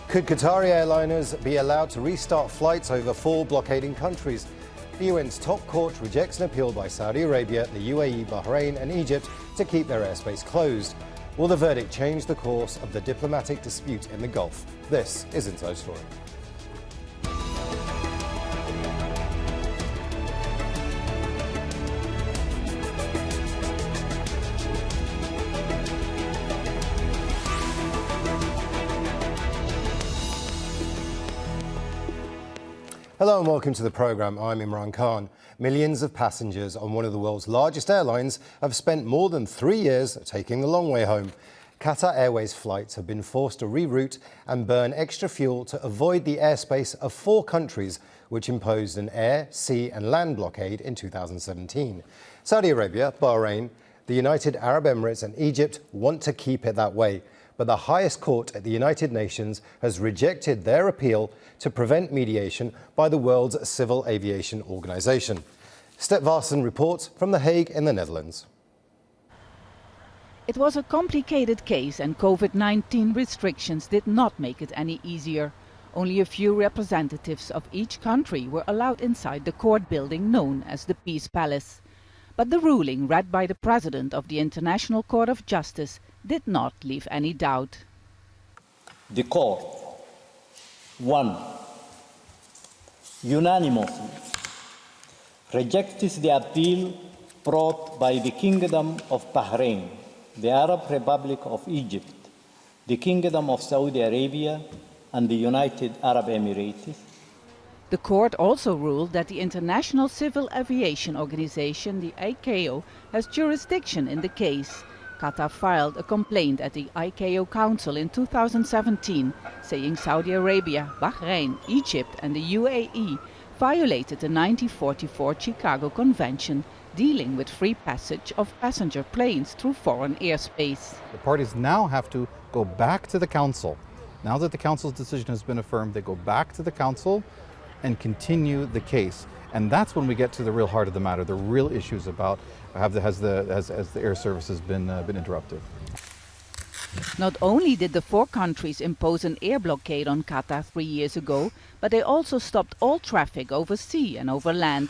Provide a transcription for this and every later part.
Could Qatari airliners be allowed to restart flights over 4 blockading countries? The UN's top court rejects an appeal by Saudi Arabia, the UAE, Bahrain and Egypt to keep their airspace closed. Will the verdict change the course of the diplomatic dispute in the Gulf? This is Inside Story. Hello and welcome to the programme. I'm Imran Khan. Millions of passengers on one of the world's largest airlines have spent more than 3 years taking the long way home. Qatar Airways flights have been forced to reroute and burn extra fuel to avoid the airspace of 4 countries which imposed an air, sea and land blockade in 2017. Saudi Arabia, Bahrain, the United Arab Emirates and Egypt want to keep it that way. But the highest court at the United Nations has rejected their appeal to prevent mediation by the world's civil aviation organisation. Step Varsen reports from The Hague in the Netherlands. It was a complicated case and COVID-19 restrictions did not make it any easier. Only a few representatives of each country were allowed inside the court building known as the Peace Palace. But the ruling read by the President of the International Court of Justice did not leave any doubt. The court, 1, unanimously rejects the appeal brought by the Kingdom of Bahrain, the Arab Republic of Egypt, the Kingdom of Saudi Arabia and the United Arab Emirates. The court also ruled that the International Civil Aviation Organization, the ICAO, has jurisdiction in the case. Qatar filed a complaint at the ICAO Council in 2017, saying Saudi Arabia, Bahrain, Egypt and the UAE violated the 1944 Chicago Convention dealing with free passage of passenger planes through foreign airspace. The parties now have to go back to the Council. Now that the Council's decision has been affirmed, they go back to the Council and continue the case. And that's when we get to the real heart of the matter, the real issues about has the air services been interrupted. Not only did the 4 countries impose an air blockade on Qatar 3 years ago, but they also stopped all traffic over sea and over land.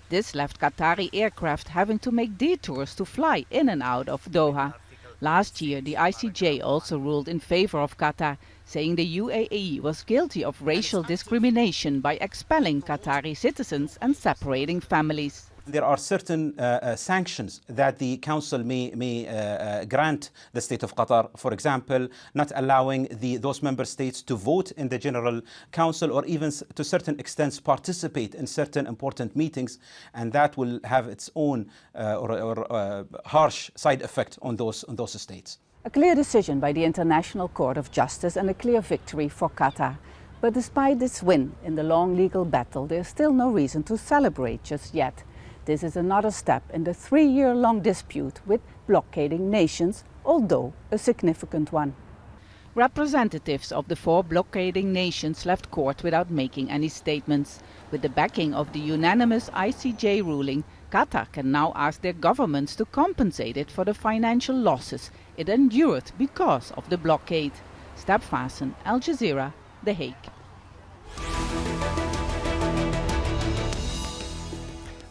This left Qatari aircraft having to make detours to fly in and out of Doha. Last year, the ICJ also ruled in favor of Qatar, saying the UAE was guilty of racial discrimination by expelling Qatari citizens and separating families. There are certain sanctions that the Council may grant the State of Qatar. For example, not allowing those member states to vote in the General Council or even to certain extents participate in certain important meetings, and that will have its own harsh side effect on those states. A clear decision by the International Court of Justice and a clear victory for Qatar. But despite this win in the long legal battle, there is still no reason to celebrate just yet. This is another step in the 3-year-long dispute with blockading nations, although a significant one. Representatives of the 4 blockading nations left court without making any statements. With the backing of the unanimous ICJ ruling, Qatar can now ask their governments to compensate it for the financial losses it endured because of the blockade. Step Varsen, Al Jazeera, The Hague.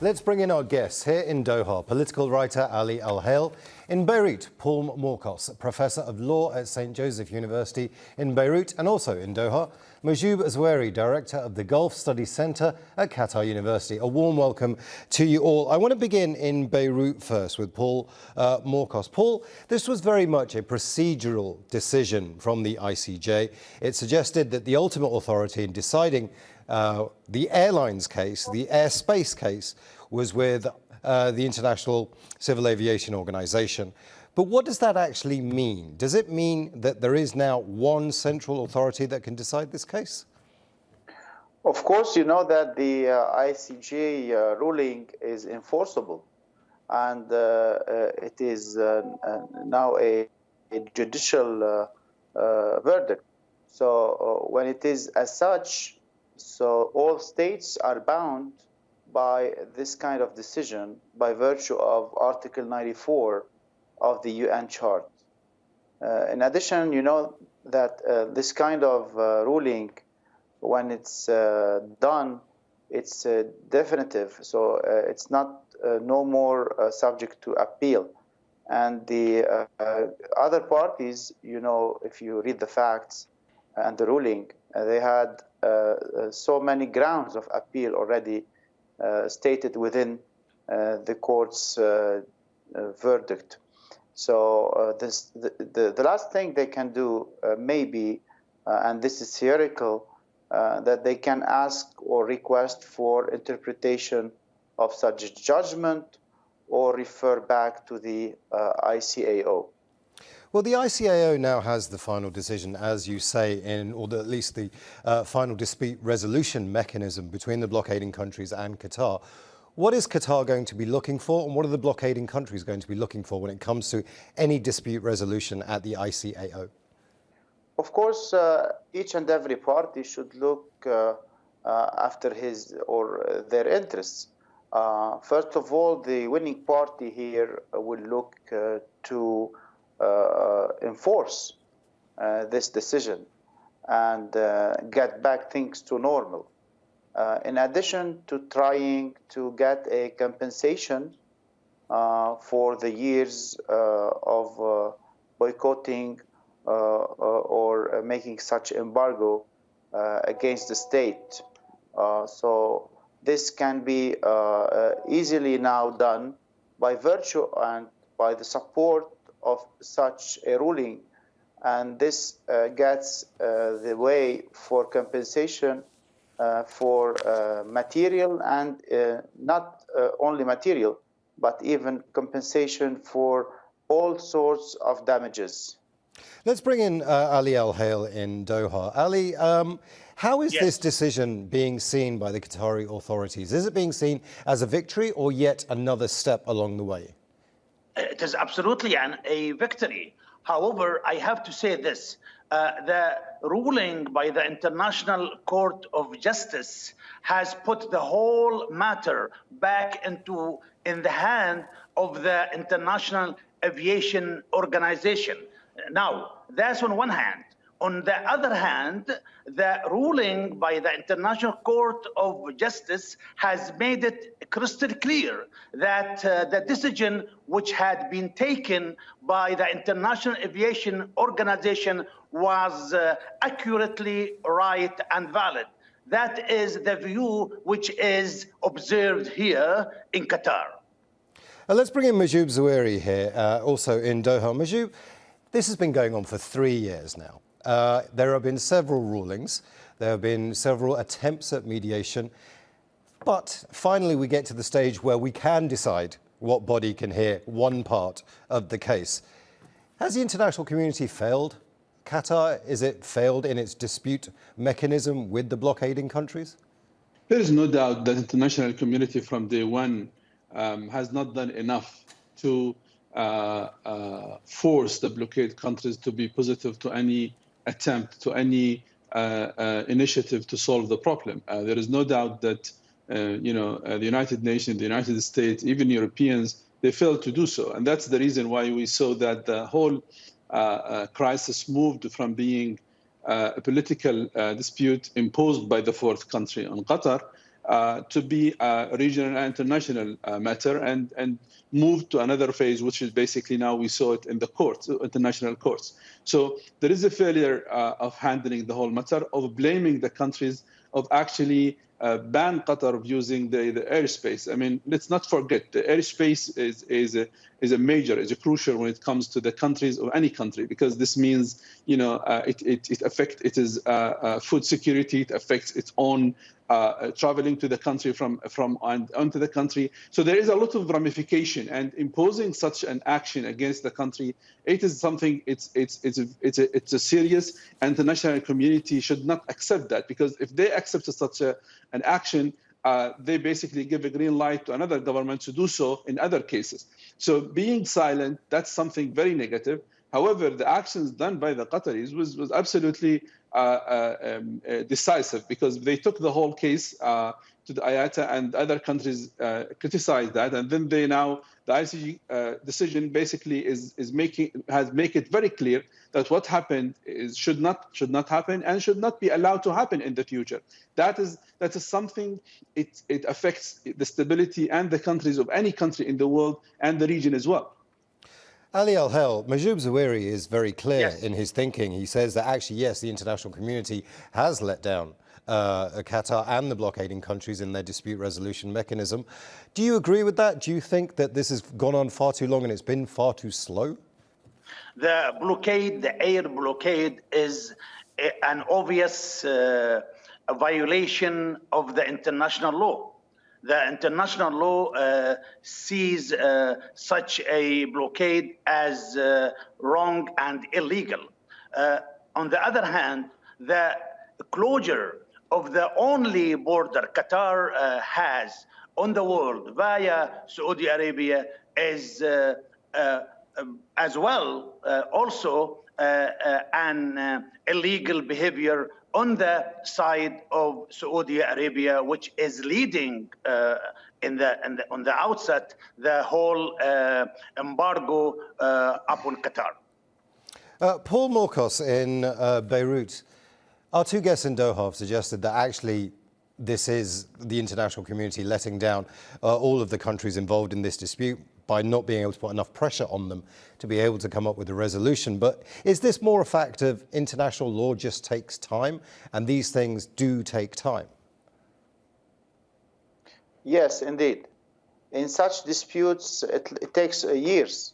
Let's bring in our guests here in Doha, political writer Ali Alhail. In Beirut, Paul Morcos, Professor of Law at St. Joseph University in Beirut and also in Doha. Mahjoob Zweiri, Director of the Gulf Studies Centre at Qatar University. A warm welcome to you all. I want to begin in Beirut first with Paul Morcos. Paul, this was very much a procedural decision from the ICJ. It suggested that the ultimate authority in deciding the airlines case, the airspace case, was with the International Civil Aviation Organization. But what does that actually mean? Does it mean that there is now one central authority that can decide this case? Of course, you know that the ICJ ruling is enforceable, and it is now a judicial verdict. So when it is as such, so all states are bound by this kind of decision by virtue of Article 94 of the UN Chart. In addition, you know, that this kind of ruling, when it's done, it's definitive. So it's not no more subject to appeal. And the other parties, you know, if you read the facts and the ruling, they had so many grounds of appeal already stated within the court's verdict. So the last thing they can do maybe, and this is theoretical, that they can ask or request for interpretation of such judgment or refer back to the ICAO. Well, the ICAO now has the final decision, as you say, or at least the final dispute resolution mechanism between the blockading countries and Qatar. What is Qatar going to be looking for, and what are the blockading countries going to be looking for when it comes to any dispute resolution at the ICAO? Of course, each and every party should look after his or their interests. First of all, the winning party here will look to enforce this decision and get back things to normal. In addition to trying to get a compensation for the years of boycotting or making such embargo against the state. So this can be easily now done by virtue and by the support of such a ruling. And this gets the way for compensation for material and not only material, but even compensation for all sorts of damages. Let's bring in Ali Alhail in Doha. Ali, how is this decision being seen by the Qatari authorities? Is it being seen as a victory or yet another step along the way? It is absolutely a victory. However, I have to say this. The ruling by the International Court of Justice has put the whole matter back in the hand of the International Aviation Organization. Now, that's on one hand. On the other hand, the ruling by the International Court of Justice has made it crystal clear that the decision which had been taken by the International Aviation Organization was accurately right and valid. That is the view which is observed here in Qatar. Let's bring in Mahjoob Zweiri here, also in Doha. Mahjoob, this has been going on for 3 years now. There have been several rulings. There have been several attempts at mediation. But finally, we get to the stage where we can decide what body can hear one part of the case. Has the international community failed Qatar? Is it failed in its dispute mechanism with the blockading countries? There is no doubt that the international community from day one has not done enough to force the blockade countries to be positive to any attempt, to any initiative to solve the problem. There is no doubt that the United Nations, the United States, even Europeans, they failed to do so. And that's the reason why we saw that the whole crisis moved from being a political dispute imposed by the fourth country on Qatar to be a regional and international matter and moved to another phase, which is basically now we saw it in the courts, international courts. So there is a failure of handling the whole matter, of blaming the countries, of actually ban Qatar of using the airspace. I mean, let's not forget the airspace is a crucial when it comes to the countries of any country, because this means it affects food security, it affects its own traveling to the country from and onto the country. So there is a lot of ramification, and imposing such an action against the country, it is something. It's a serious. International community should not accept that, because if they accept such an action, they basically give a green light to another government to do so in other cases. So being silent, that's something very negative. However, the actions done by the Qataris was absolutely decisive, because they took the whole case to the IATA, and other countries criticized that, and then the ICJ decision basically has make it very clear that what happened should not happen and should not be allowed to happen in the future. That is something, it affects the stability and the countries of any country in the world and the region as well. Ali Alhail, Mahjoob Zweiri is very clear Yes. in his thinking. He says that actually, yes, the international community has let down Qatar and the blockading countries in their dispute resolution mechanism. Do you agree with that? Do you think that this has gone on far too long and it's been far too slow? The blockade, the air blockade, is an obvious violation of the international law. The international law sees such a blockade as wrong and illegal. On the other hand, the closure of the only border Qatar has on the world via Saudi Arabia is as well also an illegal behavior on the side of Saudi Arabia, which is leading on the outset the whole embargo upon Qatar. Paul Morcos in Beirut. Our two guests in Doha have suggested that actually this is the international community letting down all of the countries involved in this dispute by not being able to put enough pressure on them to be able to come up with a resolution. But is this more a fact of international law just takes time, and these things do take time? Yes, indeed. In such disputes, it takes years.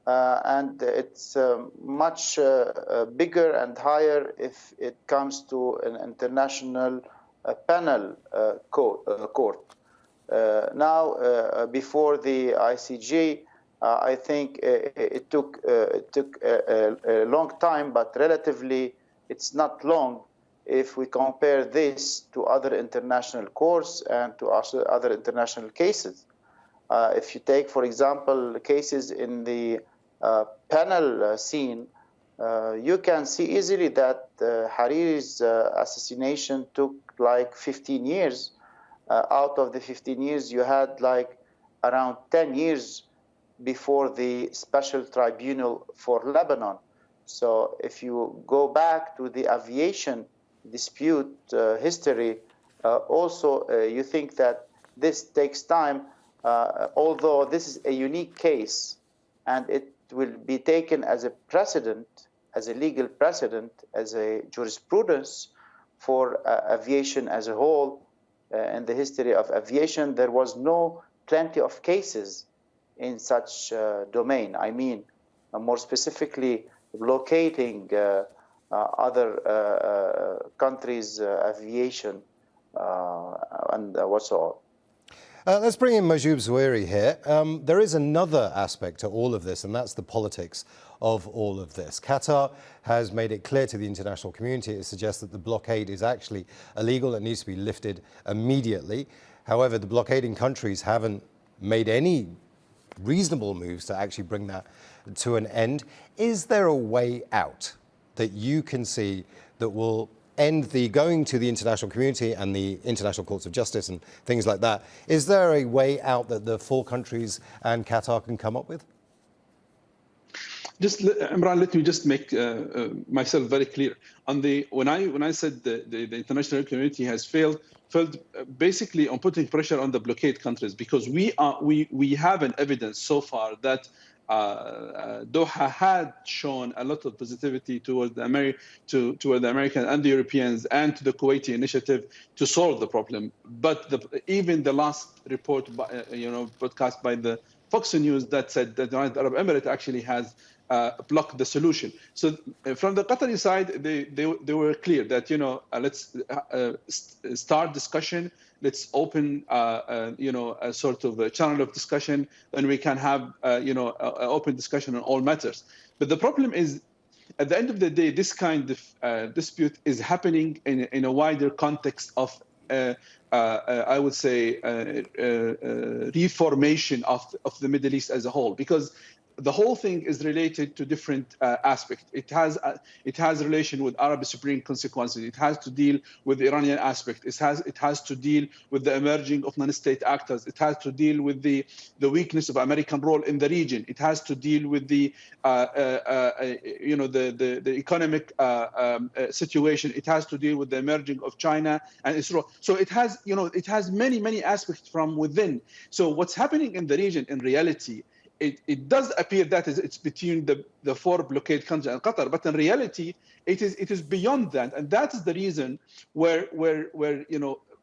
And it's much bigger and higher if it comes to an international panel court. Now, before the ICJ, I think it took a long time, but relatively it's not long if we compare this to other international courts and to other international cases. If you take, for example, cases in the panel scene, you can see easily that Hariri's assassination took like 15 years. Out of the 15 years, you had like around 10 years before the special tribunal for Lebanon. So if you go back to the aviation dispute history, also you think that this takes time, although this is a unique case, and it will be taken as a precedent, as a legal precedent, as a jurisprudence for aviation as a whole. In the history of aviation, there was plenty of cases in such domain. I mean, more specifically, blockading other countries' aviation and whatsoever. Let's bring in Mahjoob Zweiri here. There is another aspect to all of this, and that's the politics of all of this. Qatar has made it clear to the international community, it suggests that the blockade is actually illegal and needs to be lifted immediately. However, the blockading countries haven't made any reasonable moves to actually bring that to an end. Is there a way out that you can see that will end the going to the international community and the international courts of justice and things like that? Is there a way out that the four countries and Qatar can come up with? Imran, let me just make myself very clear. When I said the international community has failed basically on putting pressure on the blockade countries, because we have an evidence so far that Doha had shown a lot of positivity toward the Americans and the Europeans and to the Kuwaiti initiative to solve the problem. But even the last report, broadcast by the Fox News, that said that the United Arab Emirates actually has blocked the solution. So from the Qatari side, they were clear that let's start discussion. Let's open, a sort of a channel of discussion, and we can have, an open discussion on all matters. But the problem is, at the end of the day, this kind of dispute is happening in a wider context of, I would say, reformation of the Middle East as a whole. Because the whole thing is related to different aspects. It has relation with Arab Spring consequences. It has to deal with the Iranian aspect. It has to deal with the emerging of non-state actors. It has to deal with the weakness of American role in the region. It has to deal with the economic situation. It has to deal with the emerging of China and Israel. So it has many aspects from within. So what's happening in the region in reality, it does appear that it's between the four blockade countries and Qatar, but in reality, it is beyond that, and that is the reason where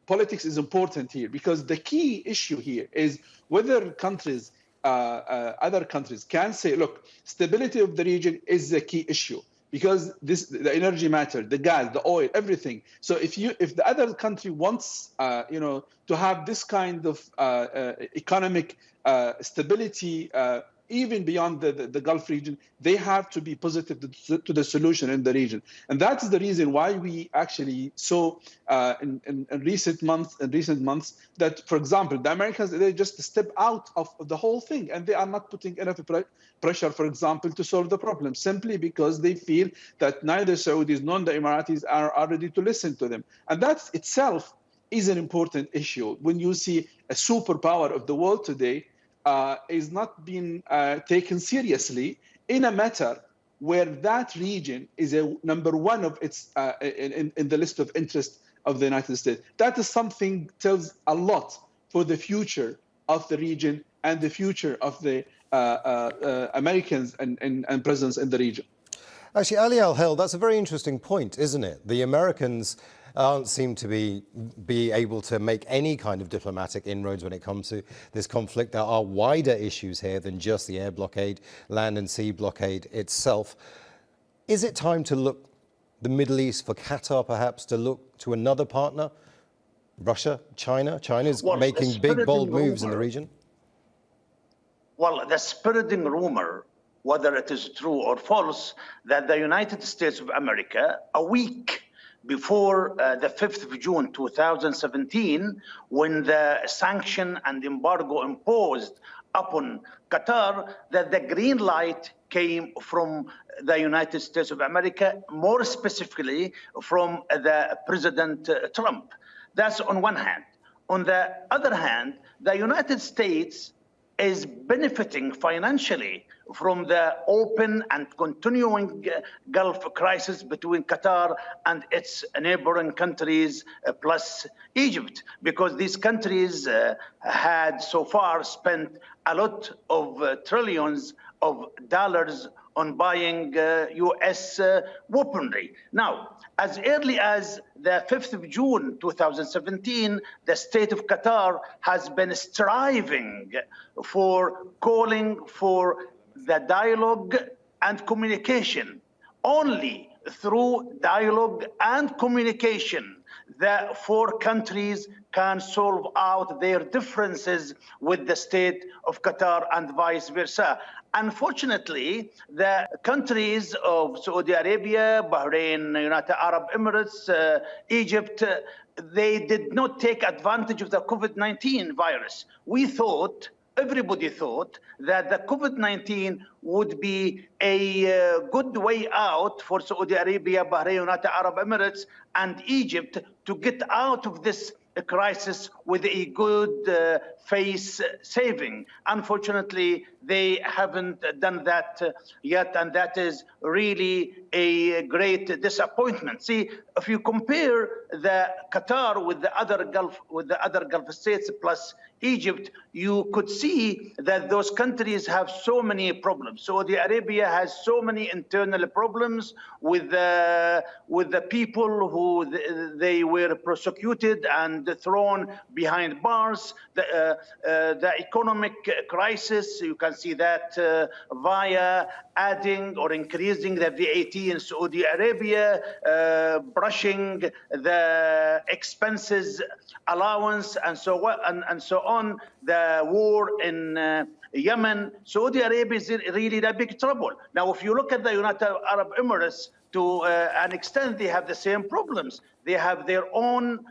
politics is important here, because the key issue here is whether countries, other countries, can say, look, stability of the region is the key issue, because the energy matter, the gas, the oil, everything. So if the other country wants to have this kind of economic stability, even beyond the Gulf region, they have to be positive to the solution in the region. And that's the reason why we actually saw in recent months that, for example, the Americans, they just step out of the whole thing, and they are not putting enough pressure, for example, to solve the problem, simply because they feel that neither Saudis nor the Emiratis are ready to listen to them. And that itself is an important issue. When you see a superpower of the world today is not being taken seriously in a matter where that region is a number one of its in the list of interest of the United States. That is something tells a lot for the future of the region and the future of the Americans and presence in the region. Actually, Ali Alhail, that's a very interesting point, isn't it? The Americans seem to be able to make any kind of diplomatic inroads when it comes to this conflict. There are wider issues here than just the air blockade, land and sea blockade itself. Is it time to look the Middle East, for Qatar perhaps, to look to another partner? Russia, China? China's making big, bold moves in the region. Well, the spreading rumor, whether it is true or false, that the United States of America, a week before the 5th of June 2017, when the sanction and embargo imposed upon Qatar, that the green light came from the United States of America, more specifically from the President Trump. That's on one hand. On the other hand, the United States is benefiting financially from the open and continuing Gulf crisis between Qatar and its neighboring countries, plus Egypt, because these countries had so far spent a lot of trillions of dollars on buying U.S. weaponry. Now, as early as the 5th of June 2017, the state of Qatar has been striving for calling for the dialogue and communication. Only through dialogue and communication, the four countries can solve out their differences with the state of Qatar and vice versa. Unfortunately, the countries of Saudi Arabia, Bahrain, United Arab Emirates, Egypt, they did not take advantage of the COVID-19 virus. Everybody thought that the COVID-19 would be a good way out for Saudi Arabia, Bahrain, United Arab Emirates, and Egypt to get out of this crisis with a good face saving. Unfortunately, they haven't done that yet, and that is really a great disappointment. See, if you compare the Qatar with the other Gulf states plus Egypt, you could see that those countries have so many problems. Saudi Arabia has so many internal problems with the people who they were prosecuted and thrown behind bars. The economic crisis, you can see that via adding or increasing the VAT in Saudi Arabia, brushing the expenses allowance, and so on. The war in Yemen, Saudi Arabia is really in a big trouble. Now, if you look at the United Arab Emirates, to an extent, they have the same problems. They have their own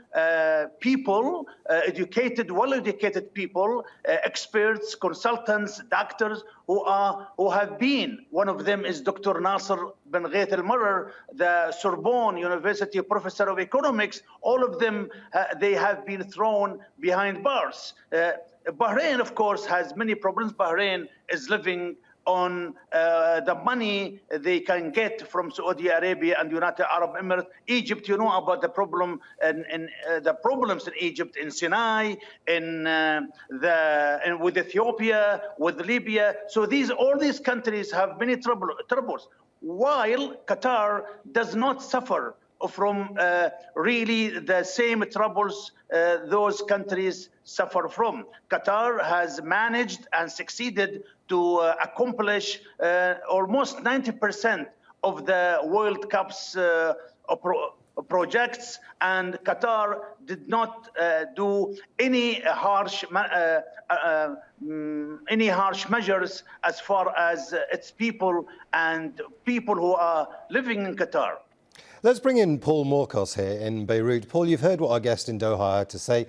people, educated, well-educated people, experts, consultants, doctors who have been. One of them is Dr. Nasser Ben Ghait al-Marar, the Sorbonne University professor of economics. All of them, they have been thrown behind bars. Bahrain, of course, has many problems. Bahrain is living on the money they can get from Saudi Arabia and United Arab Emirates. Egypt, you know about the problem and the problems in Egypt, in Sinai, with Ethiopia, with Libya. So all these countries have many troubles. While Qatar does not suffer from really the same troubles those countries suffer from. Qatar has managed and succeeded to accomplish almost 90% of the World Cup's projects, and Qatar did not do any harsh measures as far as its people and people who are living in Qatar. Let's bring in Paul Morcos here in Beirut. Paul, you've heard what our guest in Doha had to say.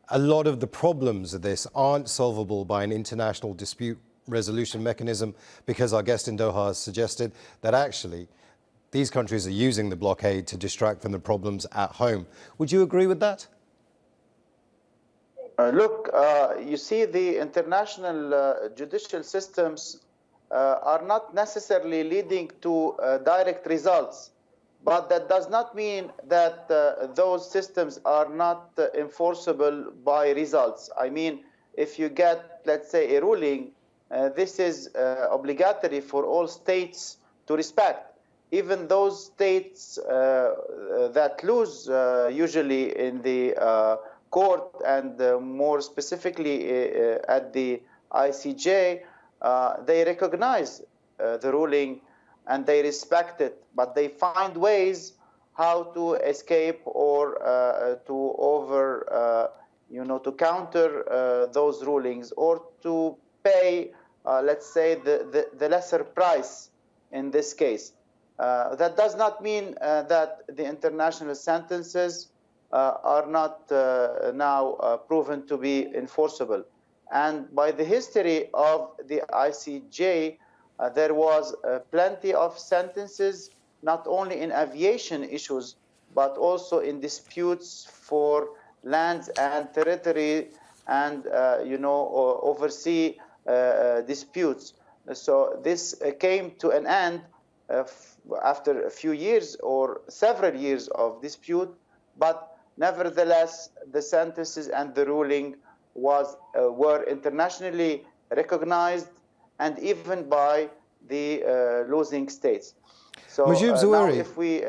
A lot of the problems of this aren't solvable by an international dispute resolution mechanism, because our guest in Doha has suggested that actually these countries are using the blockade to distract from the problems at home. Would you agree with that? Look, you see, the international judicial systems are not necessarily leading to direct results. But that does not mean that those systems are not enforceable by results. I mean, if you get, let's say, a ruling, this is obligatory for all states to respect. Even those states that lose usually in the court and more specifically at the ICJ, they recognize the ruling and they respect it, but they find ways how to escape or to counter those rulings, or to pay, let's say, the lesser price in this case. That does not mean that the international sentences are not now proven to be enforceable. And by the history of the ICJ, there was plenty of sentences, not only in aviation issues, but also in disputes for lands and territory and, overseas disputes. So this came to an end after a few years or several years of dispute, but nevertheless, the sentences and the ruling were internationally recognized, and even by the losing states. So Mahjoob Zweiri, now if we...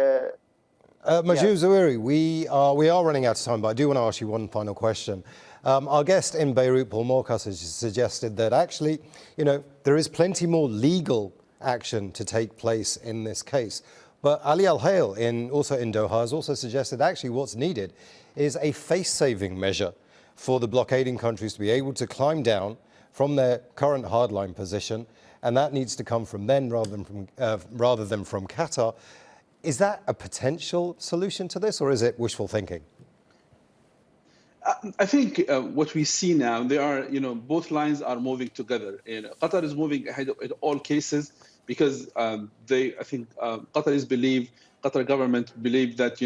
Mahjoob Zweiri, we are running out of time, but I do want to ask you one final question. Our guest in Beirut, Paul Morcos, has suggested that actually, there is plenty more legal action to take place in this case. But Ali Alhail, also in Doha, has also suggested actually what's needed is a face-saving measure for the blockading countries to be able to climb down from their current hardline position, and that needs to come from them rather than from Qatar. Is that a potential solution to this, or is it wishful thinking? I think what we see now, both lines are moving together. Qatar is moving ahead in all cases because Qatar government believe that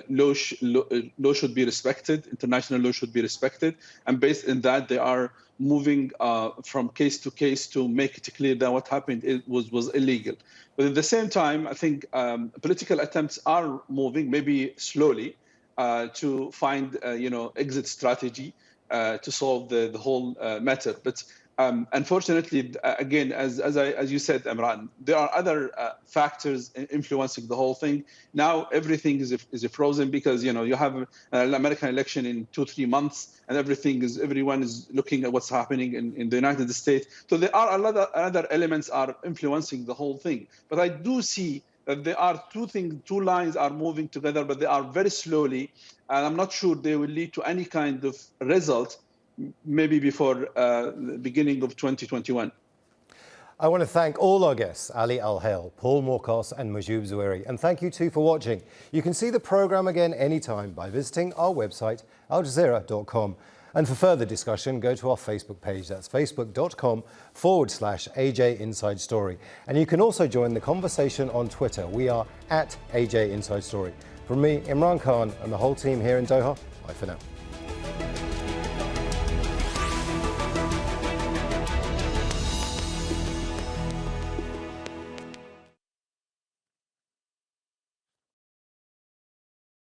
law should be respected, international law should be respected, and based on that, they are moving from case to case to make it clear that what happened was illegal. But at the same time, I think political attempts are moving, maybe slowly, to find exit strategy to solve the whole matter. But unfortunately, again, as you said, Imran, there are other factors influencing the whole thing. Now everything is frozen because you have an American election in 2-3 months, and everyone is looking at what's happening in the United States. So there are a lot of other elements are influencing the whole thing. But I do see that there are two lines are moving together, but they are very slowly, and I'm not sure they will lead to any kind of result maybe before the beginning of 2021. I want to thank all our guests, Ali Alhail, Paul Morcos and Mahjoob Zweiri. And thank you too for watching. You can see the programme again anytime by visiting our website, aljazeera.com. And for further discussion, go to our Facebook page. That's facebook.com/AJ Inside Story. And you can also join the conversation on Twitter. We are at AJ Inside Story. From me, Imran Khan, and the whole team here in Doha, bye for now.